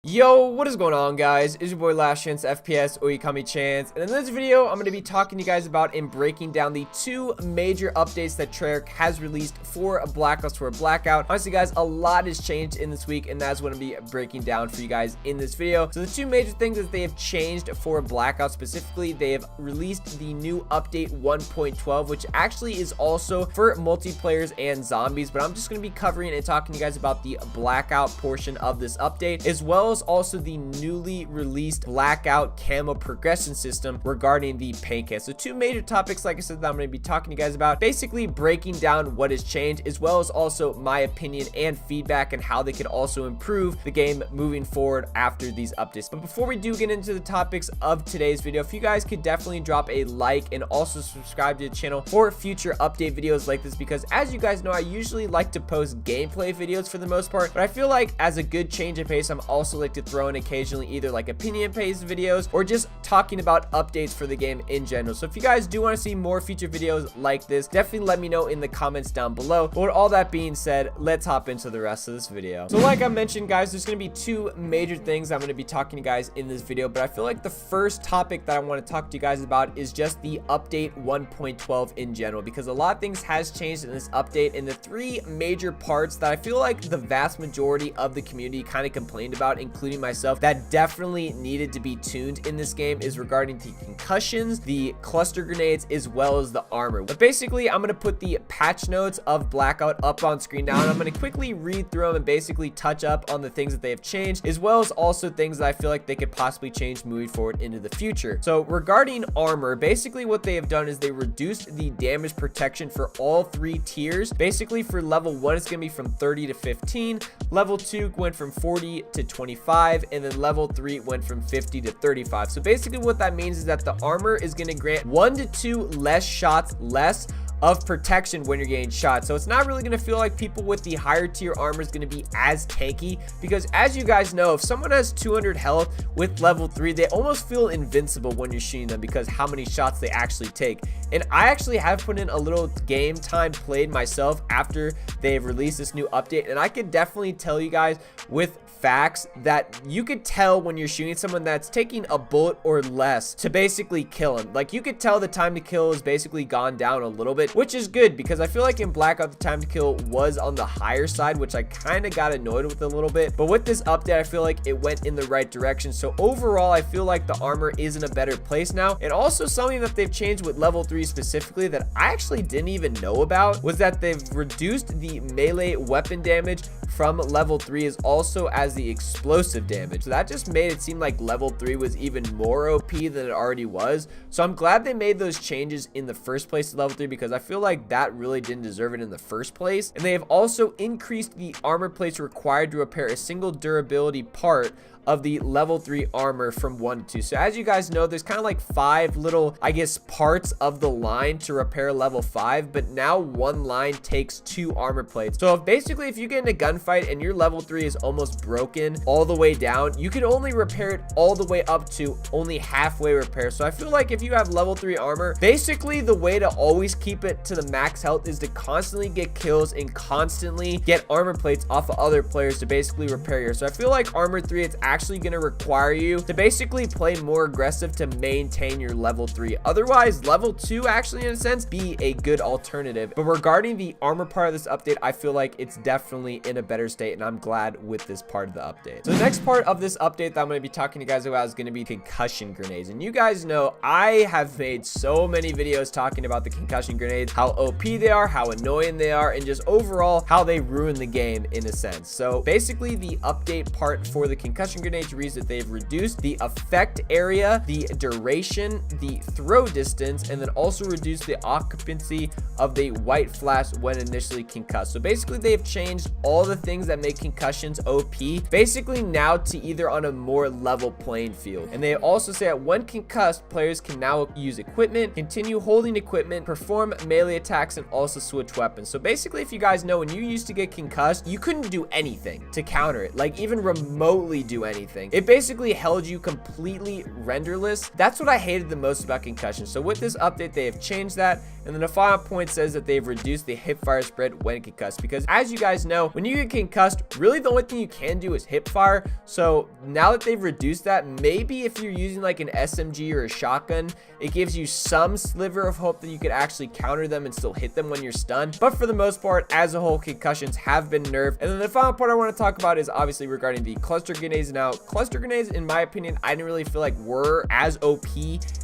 Yo, what is going on, guys? It's your boy LastChanceFPS, or you call me Chance, and in this video I'm going to be talking to you guys about and breaking down the two major updates that Treyarch has released for Blackout. Honestly, guys, a lot has changed in this week, and that's what I'm going to be breaking down for you guys in this video. So the two major things that they have changed for Blackout specifically, they have released the new update 1.12, which actually is also for multiplayers and zombies, but I'm just going to be covering and talking to you guys about the Blackout portion of this update, as well as also the newly released Blackout camo progression system regarding the paint can. So two major topics, like I said, that I'm going to be talking to you guys about, basically breaking down what has changed, as well as also my opinion and feedback and how they could also improve the game moving forward after these updates. But before we do get into the topics of today's video, if you guys could definitely drop a like and also subscribe to the channel for future update videos like this, because as you guys know, I usually like to post gameplay videos for the most part, but I feel like as a good change of pace, I'm also like to throw in occasionally either like opinion based videos or just talking about updates for the game in general. So if you guys do want to see more future videos like this, definitely let me know in the comments down below. But with all that being said, let's hop into the rest of this video. So like I mentioned, guys, there's going to be two major things I'm going to be talking to you guys in this video, but I feel like the first topic that I want to talk to you guys about is just the update 1.12 in general, because a lot of things has changed in this update, and the three major parts that I feel like the vast majority of the community kind of complained about, including myself, that definitely needed to be tuned in this game is regarding the concussions, the cluster grenades, as well as the armor. But basically, I'm going to put the patch notes of Blackout up on screen now, and I'm going to quickly read through them and basically touch up on the things that they have changed, as well as also things that I feel like they could possibly change moving forward into the future. So regarding armor, basically what they have done is they reduced the damage protection for all three tiers. Basically for level 1, it's going to be from 30 to 15, level 2 went from 40 to 25, and then level 3 went from 50 to 35. So basically what that means is that the armor is going to grant 1 to 2 less shots less of protection when you're getting shot. So it's not really going to feel like people with the higher tier armor is going to be as tanky, because as you guys know, if someone has 200 health with level 3, they almost feel invincible when you're shooting them because how many shots they actually take. And I actually have put in a little game time played myself after they've released this new update, and I could definitely tell you guys with facts that you could tell when you're shooting someone that's taking a bullet or less to basically kill him. Like, you could tell the time to kill is basically gone down a little bit, which is good, because I feel like in Blackout the time to kill was on the higher side, which I kind of got annoyed with a little bit. But with this update, I feel like it went in the right direction. So overall, I feel like the armor is in a better place now. And also something that they've changed with level 3 specifically that I actually didn't even know about was that they've reduced the melee weapon damage from level 3 is also as the explosive damage. So that just made it seem like level 3 was even more OP than it already was. So I'm glad they made those changes in the first place to level 3, because I feel like that really didn't deserve it in the first place. And they have also increased the armor plates required to repair a single durability part of the level 3 armor from 1 to 2. So as you guys know, there's kind of like 5 little, I guess, parts of the line to repair level 5, but now one line takes 2 armor plates. So if you get in a gunfight and your level 3 is almost broken all the way down, you can only repair it all the way up to only halfway repair. So I feel like if you have level 3 armor, basically the way to always keep it to the max health is to constantly get kills and constantly get armor plates off of other players to basically repair yours. So I feel like armor 3, it's actually going to require you to basically play more aggressive to maintain your level 3. Otherwise, level 2 actually, in a sense, be a good alternative. But regarding the armor part of this update, I feel like it's definitely in a better state, and I'm glad with this part of the update. So the next part of this update that I'm going to be talking to you guys about is going to be concussion grenades. And you guys know I have made so many videos talking about the concussion grenades, how OP they are, how annoying they are, and just overall how they ruin the game in a sense. So basically the update part for the concussion grenades reads that they've reduced the effect area, the duration, the throw distance, and then also reduced the occupancy of the white flash when initially concussed. So basically they've changed all the things that make concussions OP basically now to either on a more level playing field. And they also say that when concussed, players can now use equipment, continue holding equipment, perform melee attacks, and also switch weapons. So basically, if you guys know, when you used to get concussed, you couldn't do anything to counter it, like even remotely do anything. It basically held you completely renderless. That's what I hated the most about concussion. So with this update, they have changed that. And then the final point says that they've reduced the hipfire spread when concussed, because as you guys know, when you get get concussed, really the only thing you can do is hip fire. So now that they've reduced that, maybe if you're using like an SMG or a shotgun, it gives you some sliver of hope that you could actually counter them and still hit them when you're stunned. But for the most part, as a whole, concussions have been nerfed. And then the final part I want to talk about is obviously regarding the cluster grenades. Now, cluster grenades, in my opinion, I didn't really feel like were as OP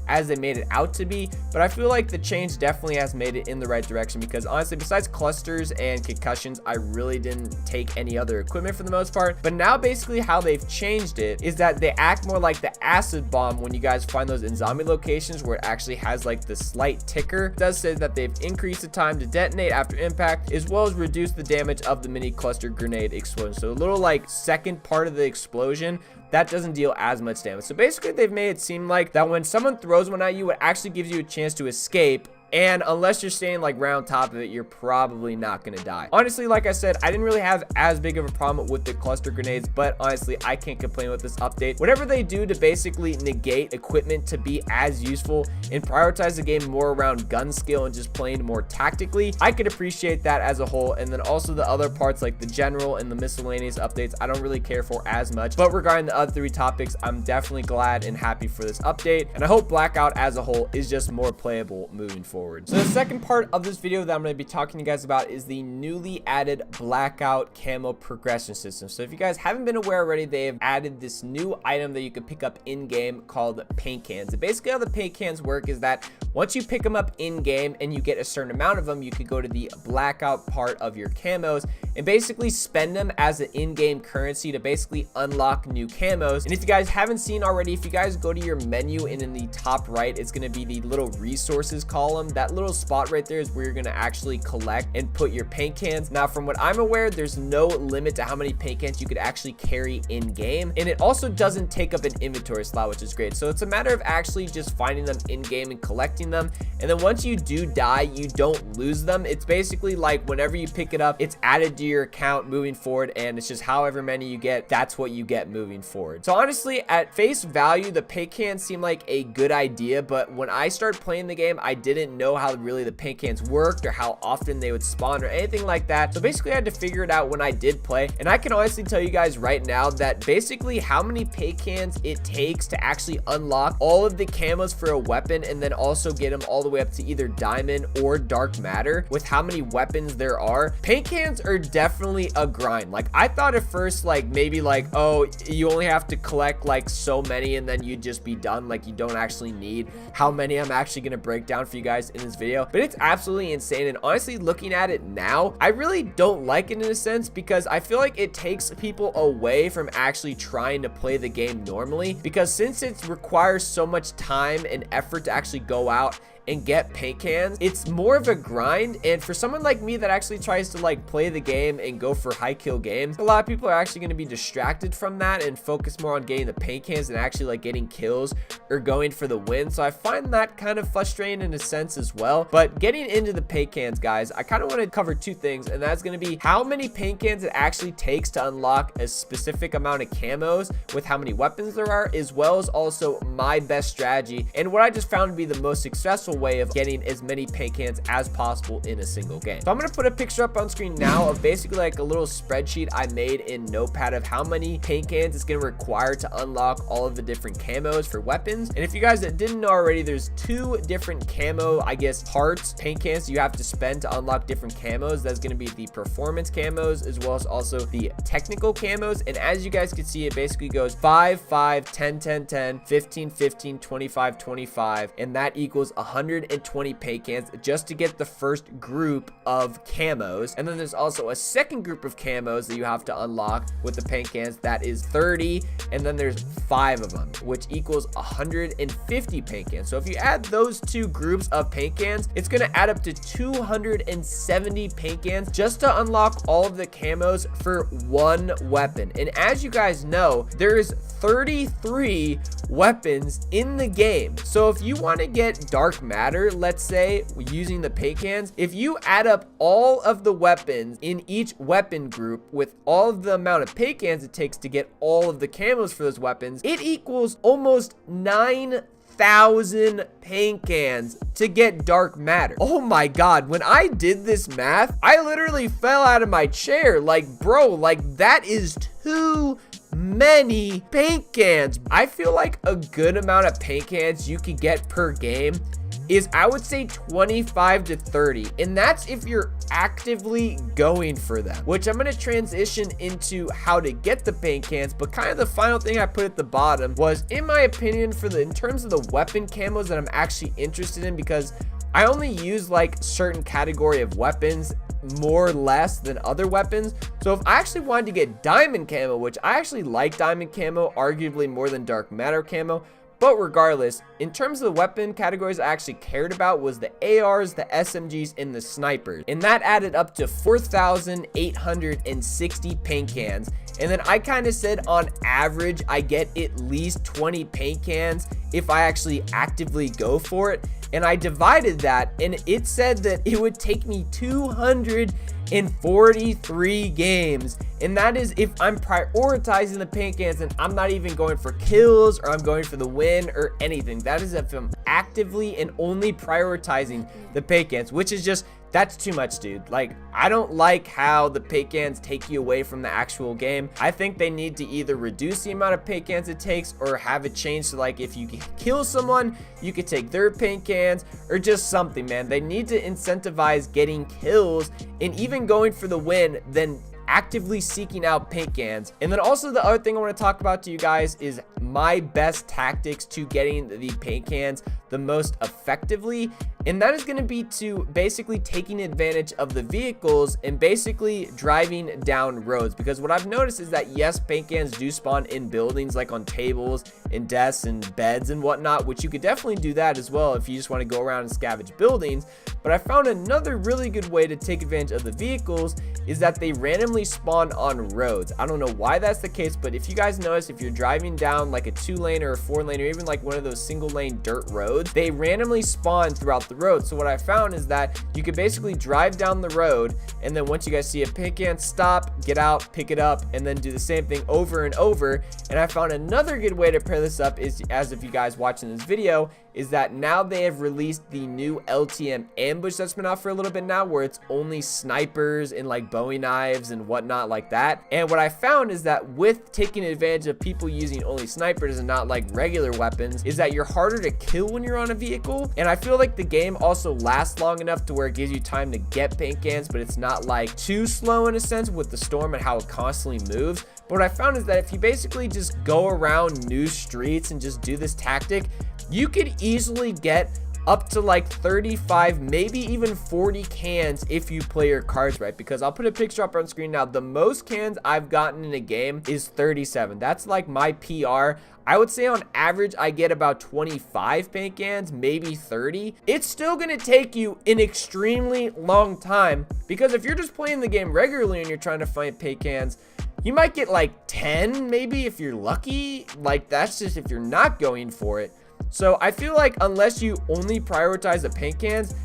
as they made it out to be, but I feel like the change definitely has made it in the right direction, because honestly, besides clusters and concussions, I really didn't take any other equipment for the most part. But now basically how they've changed it is that they act more like the acid bomb when you guys find those in zombie locations, where it actually has like the slight ticker. It does say that they've increased the time to detonate after impact, as well as reduce the damage of the mini cluster grenade explosion. So a little like second part of the explosion that doesn't deal as much damage. So basically they've made it seem like that when someone throws one at you, it actually gives you a chance to escape. And unless you're staying like right on top of it, you're probably not gonna die. Honestly, like I said, I didn't really have as big of a problem with the cluster grenades, but honestly, I can't complain with this update. Whatever they do to basically negate equipment to be as useful and prioritize the game more around gun skill and just playing more tactically, I could appreciate that as a whole. And then also the other parts like the general and the miscellaneous updates, I don't really care for as much. But regarding the other three topics, I'm definitely glad and happy for this update. And I hope Blackout as a whole is just more playable moving forward. So the second part of this video that I'm going to be talking to you guys about is the newly added Blackout camo progression system. So if you guys haven't been aware already, they have added this new item that you can pick up in game called paint cans. And basically how the paint cans work is that once you pick them up in game and you get a certain amount of them, you can go to the Blackout part of your camos and basically spend them as an in-game currency to basically unlock new camos. And if you guys haven't seen already, if you guys go to your menu and in the top right, it's going to be the little resources column. That little spot right there is where you're going to actually collect and put your paint cans. Now, from what I'm aware, there's no limit to how many paint cans you could actually carry in game. And it also doesn't take up an inventory slot, which is great. So it's a matter of actually just finding them in game and collecting them. And then once you do die, you don't lose them. It's basically like whenever you pick it up, it's added to your account moving forward, and it's just however many you get, that's what you get moving forward. So honestly, at face value, the paint cans seem like a good idea, but when I started playing the game, I didn't know how really the paint cans worked or how often they would spawn or anything like that. So basically I had to figure it out when I did play, and I can honestly tell you guys right now that basically how many paint cans it takes to actually unlock all of the camos for a weapon and then also get them all the way up to either diamond or dark matter with how many weapons there are. Paint cans are definitely a grind. Like I thought at first, like maybe like, oh, you only have to collect like so many and then you'd just be done. Like you don't actually need how many I'm actually going to break down for you guys in this video, but it's absolutely insane. And honestly, looking at it now, I really don't like it in a sense, because I feel like it takes people away from actually trying to play the game normally, because since it requires so much time and effort to actually go out and get paint cans, it's more of a grind. And for someone like me that actually tries to like play the game and go for high kill games, a lot of people are actually going to be distracted from that and focus more on getting the paint cans and actually like getting kills or going for the win. So I find that kind of frustrating in a sense as well. But getting into the paint cans, guys, I kind of want to cover two things, and that's going to be how many paint cans it actually takes to unlock a specific amount of camos with how many weapons there are, as well as also my best strategy and what I just found to be the most successful way of getting as many paint cans as possible in a single game. So I'm going to put a picture up on screen now of basically like a little spreadsheet I made in Notepad of how many paint cans it's going to require to unlock all of the different camos for weapons. And if you guys that didn't know already, there's two different camo, I guess, parts, paint cans you have to spend to unlock different camos. That's going to be the performance camos as well as also the technical camos. And as you guys can see, it basically goes 5, 5, 10, 10, 10, 15, 15, 25, 25, and that equals 120 paint cans just to get the first group of camos. And then there's also a second group of camos that you have to unlock with the paint cans, that is 30, and then there's 5 of them, which equals 150 paint cans. So if you add those two groups of paint cans, it's going to add up to 270 paint cans just to unlock all of the camos for one weapon. And as you guys know, there's 33 weapons in the game. So if you want to get dark matter, let's say using the paint cans, if you add up all of the weapons in each weapon group with all of the amount of paint cans it takes to get all of the camos for those weapons, it equals almost 9,000 4,000 paint cans to get dark matter. Oh my god, when I did this math, I literally fell out of my chair. Like, bro, like that is too many paint cans. I feel like a good amount of paint cans you can get per game is, I would say, 25 to 30, and that's if you're actively going for them, which I'm going to transition into how to get the paint cans. But kind of the final thing I put at the bottom was, in my opinion, in terms of the weapon camos that I'm actually interested in, because I only use like certain category of weapons more or less than other weapons. So if I actually wanted to get diamond camo, which I actually like diamond camo arguably more than dark matter camo, but regardless, in terms of the weapon categories I actually cared about was the ARs, the SMGs, and the snipers. And that added up to 4,860 paint cans. And then I kind of said on average, I get at least 20 paint cans if I actually actively go for it. And I divided that, and it said that it would take me 243 games. And that is if I'm prioritizing the paint cans and I'm not even going for kills or I'm going for the win or anything. That is if I'm actively and only prioritizing the paint cans, which is just, that's too much, dude. Like, I don't like how the paint cans take you away from the actual game. I think they need to either reduce the amount of paint cans it takes or have it changed to, like, if you kill someone, you could take their paint cans or just something, man. They need to incentivize getting kills and even going for the win, then actively seeking out paint cans. And then also the other thing I want to talk about to you guys is my best tactics to getting the paint cans the most effectively, and that is going to be to basically taking advantage of the vehicles and basically driving down roads. Because what I've noticed is that yes, paint cans do spawn in buildings, like on tables and desks and beds and whatnot, which you could definitely do that as well if you just want to go around and scavenge buildings. But I found another really good way to take advantage of the vehicles is that they randomly spawn on roads. I don't know why that's the case, but if you guys notice, if you're driving down like a 2-lane or a 4-lane or even like one of those single lane dirt roads, they randomly spawn throughout the road. So what I found is that you could basically drive down the road, and then once you guys see a paint can, stop, get out, pick it up, and then do the same thing over and over. And I found another good way to pair this up is, as if you guys watching this video, is that now they have released the new LTM ambush that's been out for a little bit now, where it's only snipers and like Bowie knives and whatnot like that. And what I found is that with taking advantage of people using only snipers and not like regular weapons, is that you're harder to kill when you're on a vehicle. And I feel like the game also lasts long enough to where it gives you time to get paint cans, but it's not like too slow in a sense with the storm and how it constantly moves. But what I found is that if you basically just go around new streets and just do this tactic, you could easily get up to like 35, maybe even 40 cans if you play your cards right. Because I'll put a picture up on screen now. The most cans I've gotten in a game is 37. That's like my PR. I would say on average I get about 25 paint cans, maybe 30. It's still gonna take you an extremely long time, because if you're just playing the game regularly and you're trying to find paint cans, you might get like 10 maybe if you're lucky. Like, that's just if you're not going for it. So I feel like unless you only prioritize the paint cans,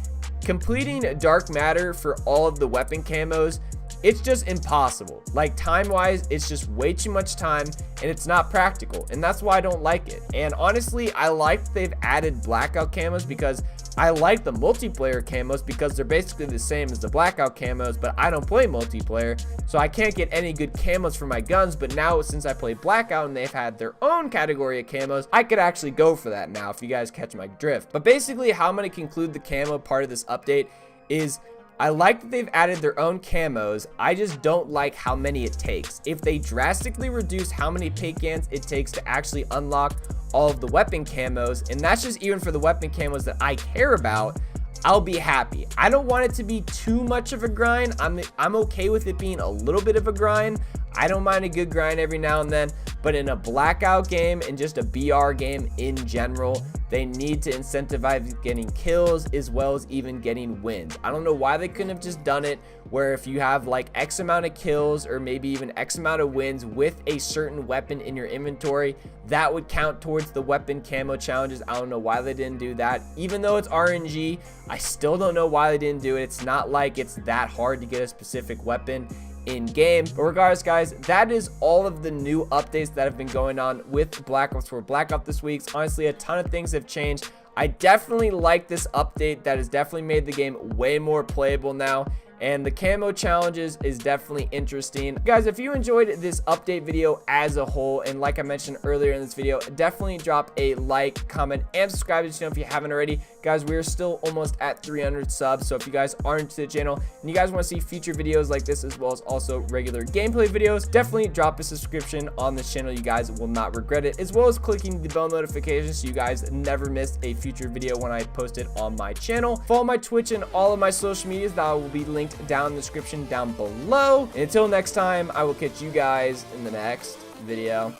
completing dark matter for all of the weapon camos, it's just impossible. Like, time wise, it's just way too much time and it's not practical, and that's why I don't like it. And honestly, I like they've added blackout camos, because I like the multiplayer camos because they're basically the same as the blackout camos, but I don't play multiplayer, so I can't get any good camos for my guns. But now, since I play blackout and they've had their own category of camos, I could actually go for that now, if you guys catch my drift. But basically, how I'm going to conclude the camo part of this update is, I like that they've added their own camos. I just don't like how many it takes. If they drastically reduce how many paint cans it takes to actually unlock all of the weapon camos, and that's just even for the weapon camos that I care about, I'll be happy. I don't want it to be too much of a grind. I'm okay with it being a little bit of a grind. I don't mind a good grind every now and then, but in a blackout game and just a BR game in general, they need to incentivize getting kills as well as even getting wins. I don't know why they couldn't have just done it where if you have like X amount of kills or maybe even X amount of wins with a certain weapon in your inventory, that would count towards the weapon camo challenges. I don't know why they didn't do that. Even though it's RNG, I still don't know why they didn't do it. It's not like it's that hard to get a specific weapon in game. But regardless, guys, that is all of the new updates that have been going on with Black Ops 4 Blackout this week. Honestly, a ton of things have changed. I definitely like this update that has definitely made the game way more playable now. And the camo challenges is definitely interesting. Guys, if you enjoyed this update video as a whole, and like I mentioned earlier in this video, definitely drop a like, comment, and subscribe to the channel if you haven't already. Guys, we are still almost at 300 subs, so if you guys are into the channel and you guys want to see future videos like this, as well as also regular gameplay videos, definitely drop a subscription on this channel. You guys will not regret it, as well as clicking the bell notification so you guys never miss a future video when I post it on my channel. Follow my Twitch and all of my social medias that will be linked down in the description down below. And until next time, I will catch you guys in the next video.